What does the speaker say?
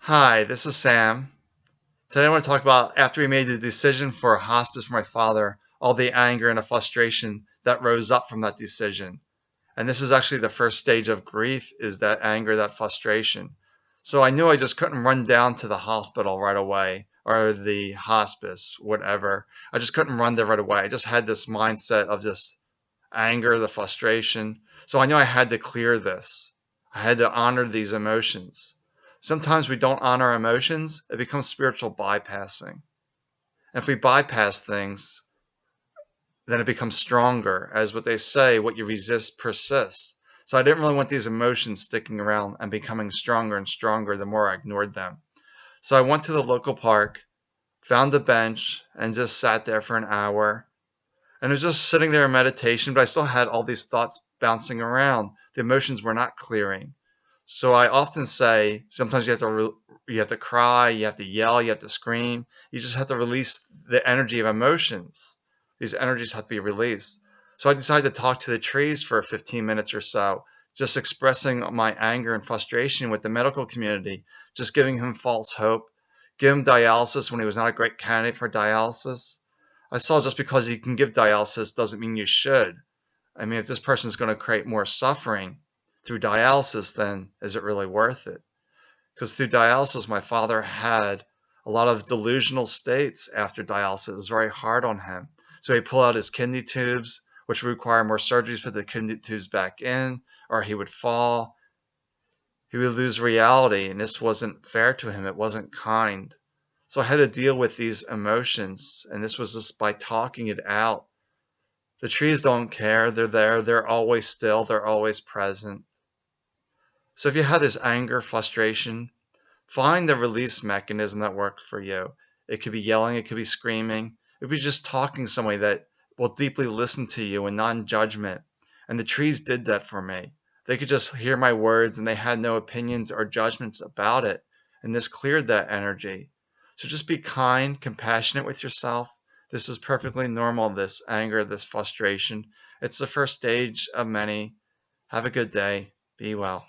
Hi, this is Sam. Today I want to talk about after we made the decision for a hospice for my father, all the anger and the frustration that rose up from that decision. And this is actually the first stage of grief is that anger, that frustration. So I knew I just couldn't run down to the hospital right away or the hospice, whatever. I just couldn't run there right away. I just had this mindset of just anger, the frustration. So I knew I had to clear this. I had to honor these emotions. Sometimes we don't honor emotions, it becomes spiritual bypassing. And if we bypass things, then it becomes stronger. As what they say, what you resist persists. So I didn't really want these emotions sticking around and becoming stronger and stronger the more I ignored them. So I went to the local park, found a bench, and just sat there for an hour. And it was just sitting there in meditation, but I still had all these thoughts bouncing around. The emotions were not clearing. So I often say sometimes you have to cry, you have to yell, you have to scream. You just have to release the energy of emotions. These energies have to be released. So I decided to talk to the trees for 15 minutes or so, just expressing my anger and frustration with the medical community, just giving him false hope, give him dialysis when he was not a great candidate for dialysis. I saw just because you can give dialysis doesn't mean you should. I mean, if this person is going to create more suffering through dialysis, then is it really worth it? Because through dialysis, my father had a lot of delusional states after dialysis. It was very hard on him. So he pulled out his kidney tubes, which would require more surgeries to put the kidney tubes back in, or he would fall. He would lose reality, and this wasn't fair to him. It wasn't kind. So I had to deal with these emotions, and this was just by talking it out. The trees don't care. They're there. They're always still. They're always present. So if you have this anger, frustration, find the release mechanism that worked for you. It could be yelling. It could be screaming. It could be just talking to somebody that will deeply listen to you and non-judgment. And the trees did that for me. They could just hear my words and they had no opinions or judgments about it. And this cleared that energy. So just be kind, compassionate with yourself. This is perfectly normal, this anger, this frustration. It's the first stage of many. Have a good day. Be well.